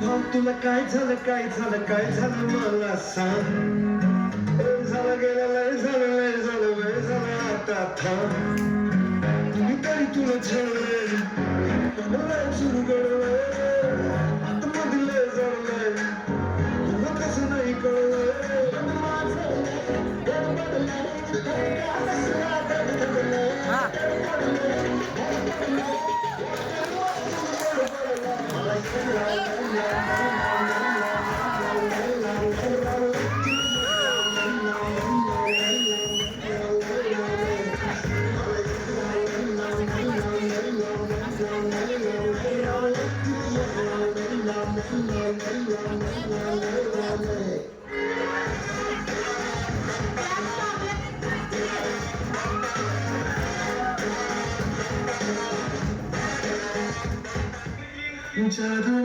भाऊ तुला काय झालं काय झालं काय झालं मला सांग. लय झालं गेलं लय झालं लय झालं लय झालं आता थांब. मी तरी तुला छळलंय लय सुरू केलंय आता मध्ये लय जळलंय तुला कसं नाही कळलंय. जादू